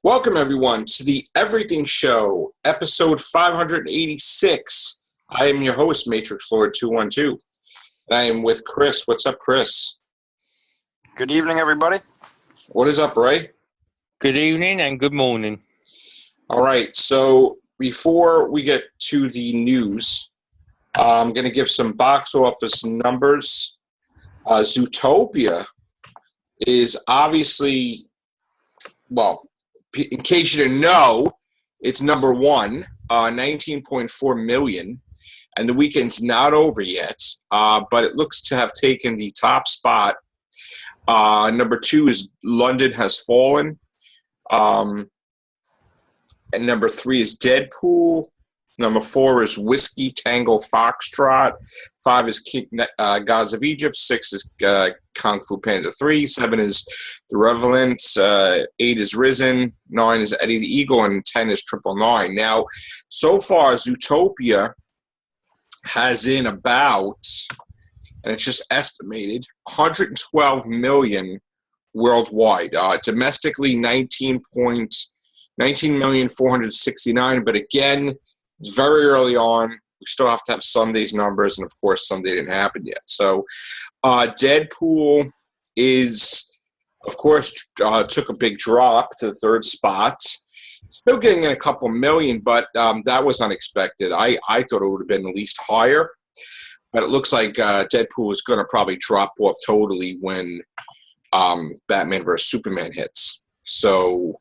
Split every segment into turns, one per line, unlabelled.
Welcome, everyone, to the Everything Show, episode 586. I am your host, Matrixlord212, and I am with Chris. What's up, Chris?
Good evening, everybody.
What is up, Ray?
Good evening and good morning.
All right, so before we get to the news, I'm going to give some box office numbers. Zootopia is obviously, well, in case you didn't know, it's number one, 19.4 million, and the weekend's not over yet, but it looks to have taken the top spot. Number two is London Has Fallen, and number three is Deadpool. Number four is Whiskey Tango Foxtrot. Five is Gods of Egypt. Six is Kung Fu Panda 3. Seven is The Revenant. Eight is Risen. Nine is Eddie the Eagle. And 10 is 999. Now, so far, Zootopia has in about, and it's just estimated, 112 million worldwide. Domestically, 19,469,000. But again, it's very early on. We still have to have Sunday's numbers, and of course, Sunday didn't happen yet. So, Deadpool is, of course, took a big drop to the third spot. Still getting in a couple million, but that was unexpected. I thought it would have been at least higher, but it looks like Deadpool is going to probably drop off totally when Batman vs. Superman hits. So,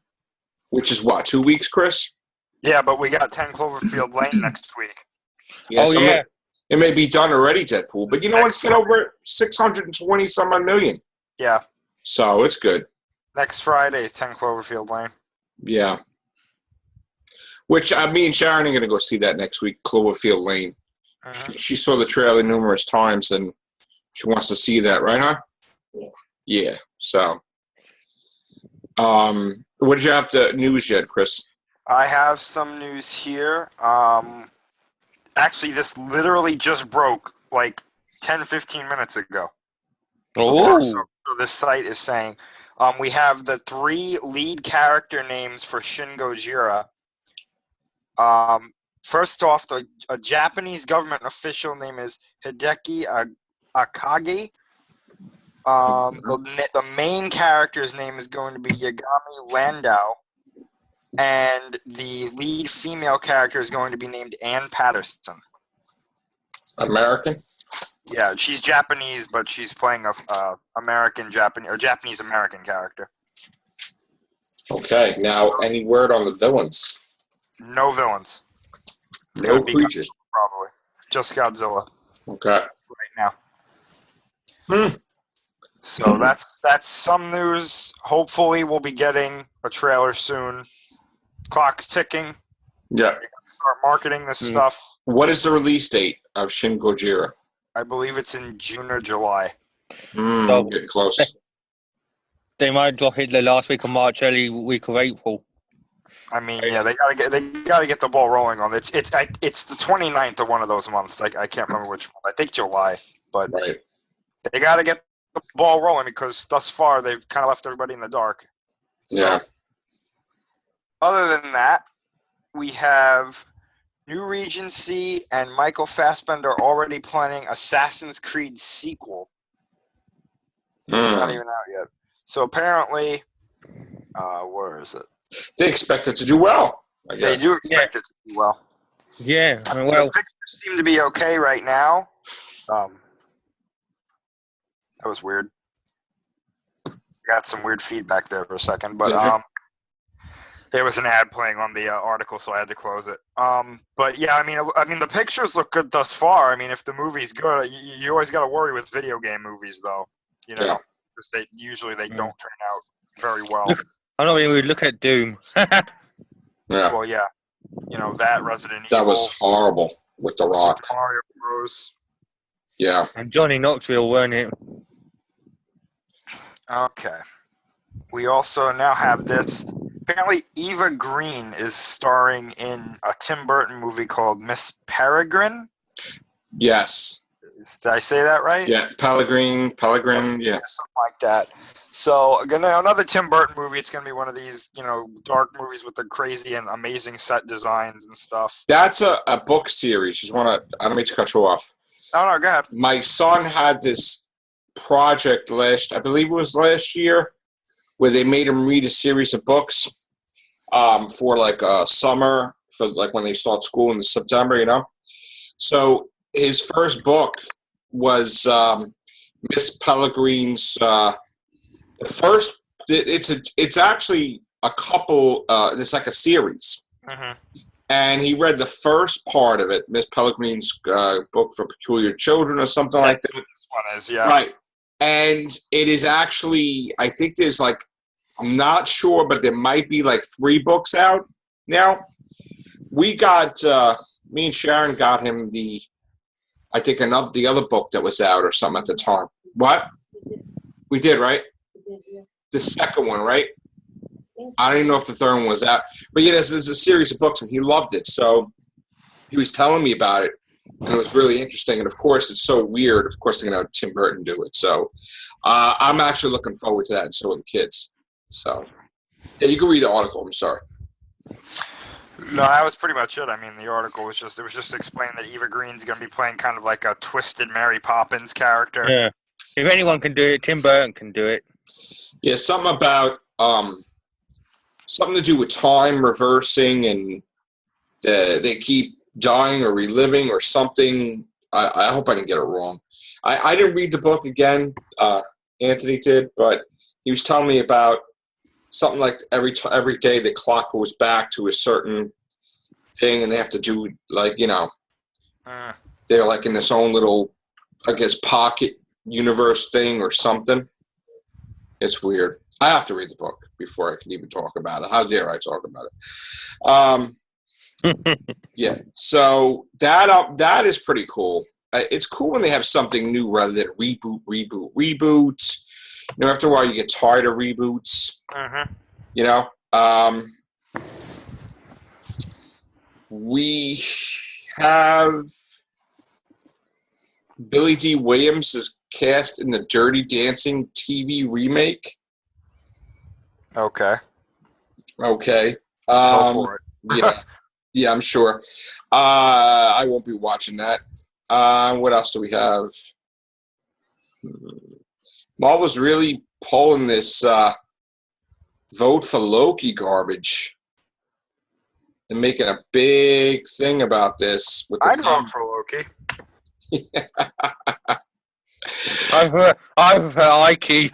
which is what, 2 weeks, Chris?
Yeah, but we got 10 Cloverfield Lane next week.
Yeah,
Oh,
so
yeah.
It may be done already, Deadpool. But you know what? It's got over 620 some odd million.
Yeah.
So it's good.
Next Friday is 10 Cloverfield Lane.
Yeah. Which me and Sharon are going to go see that next week, Cloverfield Lane.
Mm-hmm.
She saw the trailer numerous times, and she wants to see that, right, huh? Yeah. So, what did you have to news yet, Chris?
I have some news here. Actually, this literally just broke like 10, 15 minutes ago.
Oh,
So this site is saying we have the 3 lead character names for Shin Gojira. First off, a Japanese government official name is Hideki Akagi. The main character's name is going to be Yagami Landau. And the lead female character is going to be named Ann Patterson.
American?
Yeah, she's Japanese, but she's playing a Japanese-American character.
Okay. Now, any word on the villains?
No villains. It's
No
gonna be
creatures.
Godzilla, probably. Just Godzilla
Okay.
right now. So that's some news. Hopefully we'll be getting a trailer soon. Clock's ticking.
Yeah.
Start marketing this stuff.
What is the release date of Shin Gojira?
I believe it's in June or July.
So-
Get close.
they might drop it the last week of March, early week of April.
I mean, yeah, they gotta get the ball rolling on it. It's the 29th of one of those months. I can't remember which one. I think July, but
Right.
they gotta get the ball rolling because thus far they've kind of left everybody in the dark. So,
Yeah.
other than that, we have New Regency and Michael Fassbender already planning Assassin's Creed sequel. Not even out yet. So apparently, where is it?
They expect it to do well, I guess.
They do expect it to do well.
Yeah,
The pictures seem to be okay right now. That was weird. Got some weird feedback there for a second, but there was an ad playing on the article, so I had to close it. But yeah, I mean, the pictures look good thus far. I mean, if the movie's good, you always got to worry with video game movies, though. You know, because they don't turn out very well.
I know we would look at Doom.
Yeah.
Well, yeah, you know that Resident
That
Evil.
was horrible with The Rock.
Super Mario Bros.
Yeah.
And Johnny Knoxville, weren't it?
Okay. We also now have this. Apparently, Eva Green is starring in a Tim Burton movie called Miss Peregrine.
Yes.
Did I say that right?
Yeah. Pellegrin. Yeah.
Something like that. So another Tim Burton movie. It's gonna be one of these, dark movies with the crazy and amazing set designs and stuff.
That's a book series. I don't mean to cut you off.
Oh no, go ahead.
My son had this project I believe it was last year, where they made him read a series of books for like summer, for like when they start school in September, So his first book was Miss Pellegrin's. The first, it's actually a couple. It's like a series, and he read the first part of it, Miss Pellegrin's book for peculiar children, or something like that.
This one is, yeah,
right. And it is actually, I think there's like, I'm not sure, but there might be like 3 books out now. We got me and Sharon got him the other book that was out or something at the time. What? We did, right? The second one, right? I don't even know if the third one was out. But yeah, there's a series of books, and he loved it. So he was telling me about it, and it was really interesting. And, of course, it's so weird. Of course, they're going to have Tim Burton do it. So I'm actually looking forward to that, and so are the kids. So, yeah, you can read the article. I'm sorry.
No, that was pretty much it. I mean, the article was just explaining that Eva Green's going to be playing kind of like a twisted Mary Poppins character.
Yeah. If anyone can do it, Tim Burton can do it.
Yeah, something about something to do with time reversing, and they keep dying or reliving or something. I hope I didn't get it wrong. I didn't read the book again. Anthony did, but he was telling me about something like every day the clock goes back to a certain thing, and they have to do like they're like in this own little, I guess, pocket universe thing or something. It's weird. I have to read the book before I can even talk about it. How dare I talk about it? Yeah. So that is pretty cool. It's cool when they have something new rather than reboots. After a while you get tired of reboots. We have Billy D. Williams is cast in the Dirty Dancing TV remake.
Okay.
Go
for
it. Yeah, I'm sure. I won't be watching that. What else do we have? Marvel's really pulling this vote for Loki garbage and making a big thing about this.
I'd vote for Loki.
I prefer Ike.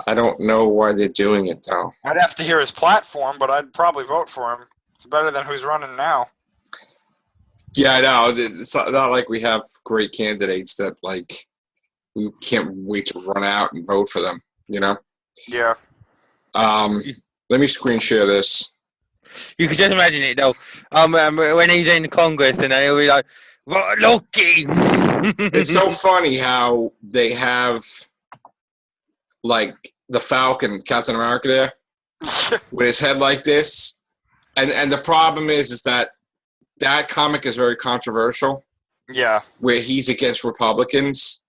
I don't know why they're doing it, though.
I'd have to hear his platform, but I'd probably vote for him. It's better than who's running now.
Yeah, I know. It's not like we have great candidates that, like, we can't wait to run out and vote for them,
Yeah.
Let me screen share this.
You could just imagine it, though. When he's in Congress, and he'll be like, Loki!
It's so funny how they have, like, the Falcon, Captain America there, with his head like this. And the problem is that comic is very controversial.
Yeah.
Where he's against Republicans,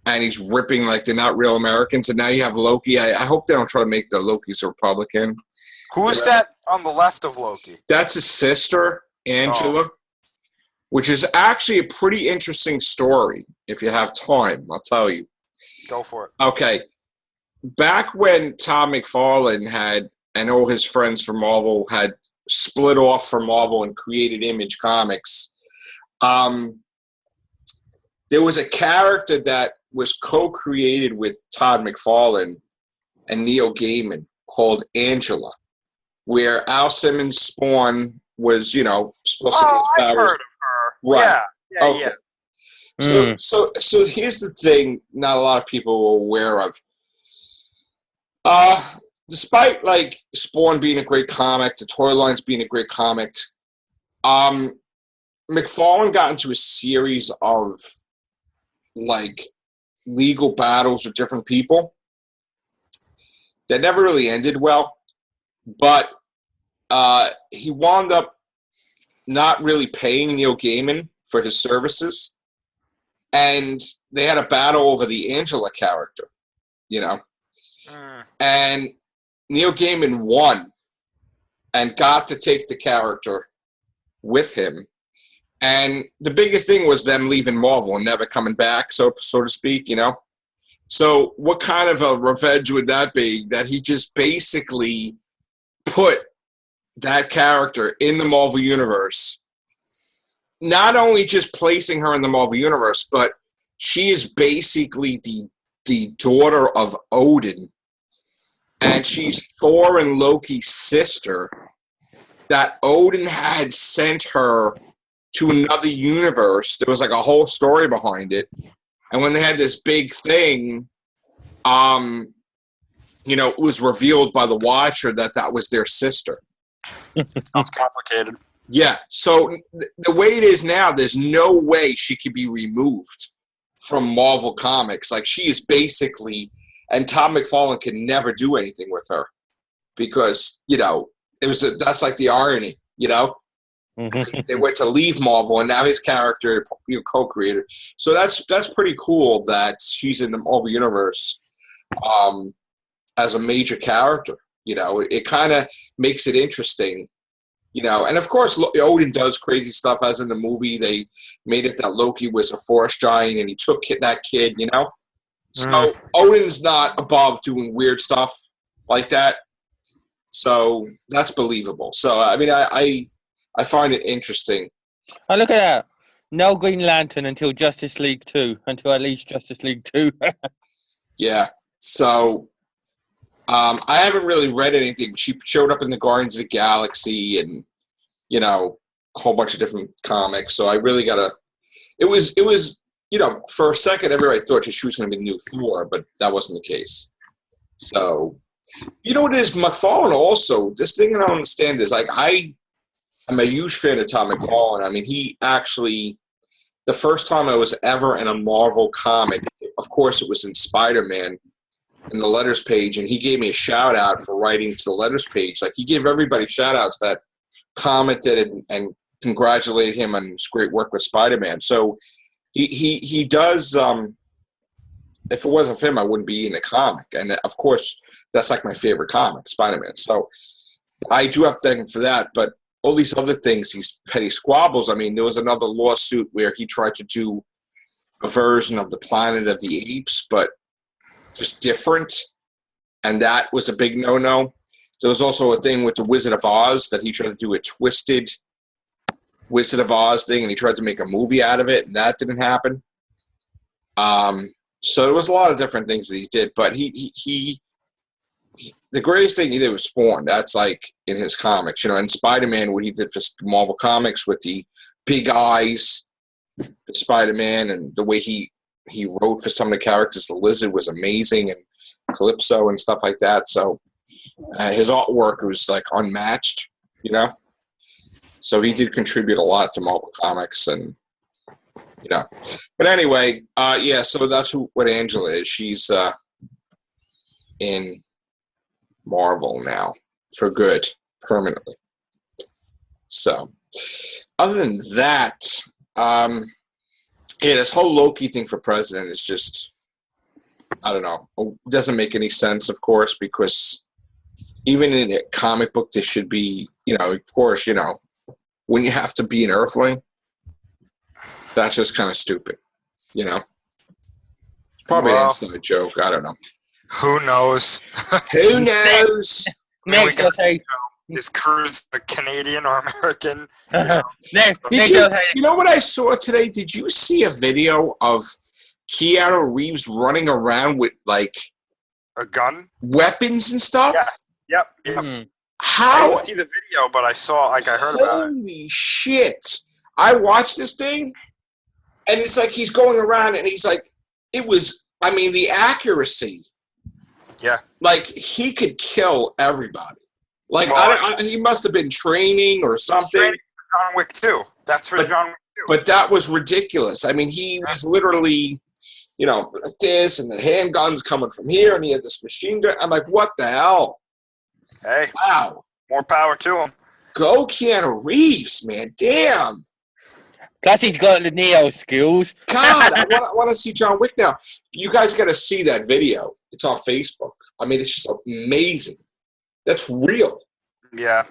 and he's ripping like they're not real Americans. And now you have Loki. I hope they don't try to make the Loki's a Republican.
Who is that on the left of Loki?
That's his sister, Angela, which is actually a pretty interesting story. If you have time, I'll tell you.
Go for it.
Okay. Back when Todd McFarlane and all his friends from Marvel had split off from Marvel and created Image Comics, there was a character that was co-created with Todd McFarlane and Neil Gaiman called Angela, where Al Simmons' Spawn was, supposed to be
I've heard of her.
Right.
Yeah.
Okay.
Yeah.
So here's the thing not a lot of people are aware of. Despite like Spawn being a great comic, the toy lines being a great comic, McFarlane got into a series of like legal battles with different people that never really ended well. But he wound up not really paying Neil Gaiman for his services. And they had a battle over the Angela character, you know, and Neil Gaiman won and got to take the character with him. And the biggest thing was them leaving Marvel and never coming back, so to speak, you know. So what kind of a revenge would that be, that he just basically put that character in the Marvel Universe, not only just placing her in the Marvel Universe, but she is basically the daughter of Odin, and she's Thor and Loki's sister, that Odin had sent her to another universe. There was like a whole story behind it. And when they had this big thing, you know, it was revealed by the Watcher that was their sister.
Sounds complicated.
Yeah. So the way it is now, there's no way she could be removed from Marvel Comics. Like, she is basically, and Todd McFarlane can never do anything with her because, you know, that's like the irony, you know. They went to leave Marvel, and now his character, you know, co-creator. So that's pretty cool that she's in the Marvel Universe as a major character. You know, it kind of makes it interesting, you know. And of course, Odin does crazy stuff, as in the movie. They made it that Loki was a forest giant, and he took that kid, you know. So Odin's not above doing weird stuff like that. So that's believable. So I mean, I find it interesting.
Oh, look at that. No Green Lantern until Justice League 2. Until at least Justice League 2.
Yeah. So I haven't really read anything. She showed up in the Guardians of the Galaxy and, you know, a whole bunch of different comics. So I really got to – it was, you know, for a second, everybody thought she was going to be the new Thor, but that wasn't the case. So, you know what it is? McFarlane also – this thing I don't understand is, like, I'm a huge fan of Tom McFarlane. I mean, he actually, the first time I was ever in a Marvel comic, of course, it was in Spider-Man, in the letters page, and he gave me a shout-out for writing to the letters page. Like, he gave everybody shout-outs that commented and congratulated him on his great work with Spider-Man. So he does, if it wasn't for him, I wouldn't be in the comic. And, of course, that's like my favorite comic, Spider-Man. So I do have to thank him for that, but all these other things, these petty squabbles. I mean, there was another lawsuit where he tried to do a version of the Planet of the Apes, but just different, and that was a big no-no. There was also a thing with the Wizard of Oz that he tried to do a twisted Wizard of Oz thing, and he tried to make a movie out of it, and that didn't happen. So there was a lot of different things that he did, but he the greatest thing he did was Spawn. That's like in his comics, you know, and Spider-Man, what he did for Marvel Comics with the big eyes for Spider-Man, and the way he wrote for some of the characters. The Lizard was amazing, and Calypso and stuff like that. So his artwork was like unmatched, you know. So he did contribute a lot to Marvel Comics, and you know. But anyway, yeah. So that's what Angela is. She's in Marvel now for good, permanently. So other than that, yeah, this whole Loki thing for president is just, I don't know, it doesn't make any sense, of course, because even in a comic book, this should be, you know, of course, you know, when you have to be an Earthling, that's just kind of stupid, you know. Probably an inside joke, I don't know.
Who knows?
Who knows?
Next, I'll say.
Is Cruz a Canadian or American?
You know what I saw today? Did you see a video of Keanu Reeves running around with, like,
a gun?
Weapons and stuff?
Yeah. Yep.
How?
I didn't see the video, but I saw, like, I heard about it.
Holy shit. I watched this thing, and it's like he's going around, and he's like, it was, I mean, the accuracy.
Yeah. Like,
he could kill everybody. Like, well, he must have been training or something.
Training for John Wick 2. That's for John Wick 2.
But that was ridiculous. I mean, he was literally, you know, like this, and the handgun's coming from here, and he had this machine gun. I'm like, what the hell?
Hey.
Wow.
More power to him.
Go Keanu Reeves, man. Damn.
Plus, he's got the Neo skills.
God, I want to see John Wick now. You guys got to see that video. It's on Facebook. I mean, it's just amazing. That's real.
Yeah.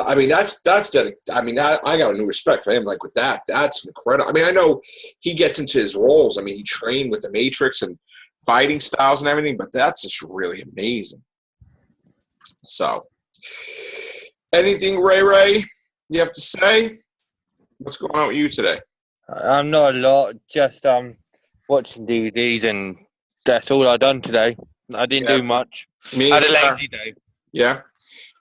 I mean, that's dedicated. I mean, I got a new respect for him. Like with that, that's incredible. I mean, I know he gets into his roles. I mean, he trained with the Matrix and fighting styles and everything, but that's just really amazing. So, anything, Ray, you have to say? What's going on with you today?
I'm not a lot. Just watching DVDs, and that's all I've done today. I didn't do much. I had a lazy day.
Yeah.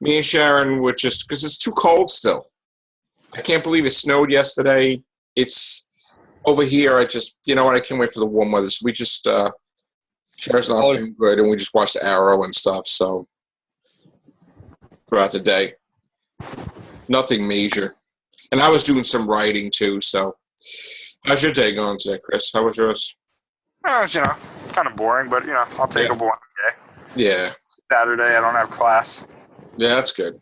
Me and Sharon were just, because it's too cold still. I can't believe it snowed yesterday. It's over here. I just, you know what? I can't wait for the warm weather. So we just, Sharon's not feeling good, and we just watched Arrow and stuff. So throughout the day, nothing major. And I was doing some writing too. So how's your day going today, Chris? How was yours?
You know, kind of boring, but, you know, I'll take a boring day.
Yeah.
Saturday, I don't have class.
Yeah, that's good.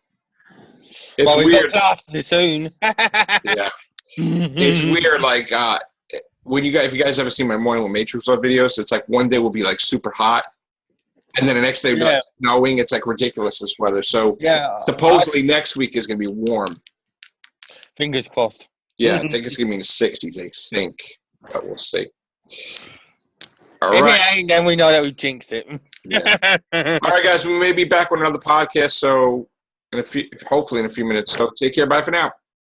It's weird.
Got classes soon.
Yeah. It's weird, like, when if you guys ever seen my Morning with Matrixlord videos, it's like one day will be, like, super hot, and then the next day will be, like, snowing. It's, like, ridiculous, this weather. So, supposedly next week is going to be warm.
Fingers crossed.
Yeah, I think it's going to be in the 60s, I think. But we'll see. All
if
right.
it ain't, then we know that we've jinxed it.
Yeah. All right, guys, we may be back with another podcast, so hopefully in a few minutes. So take care. Bye for now.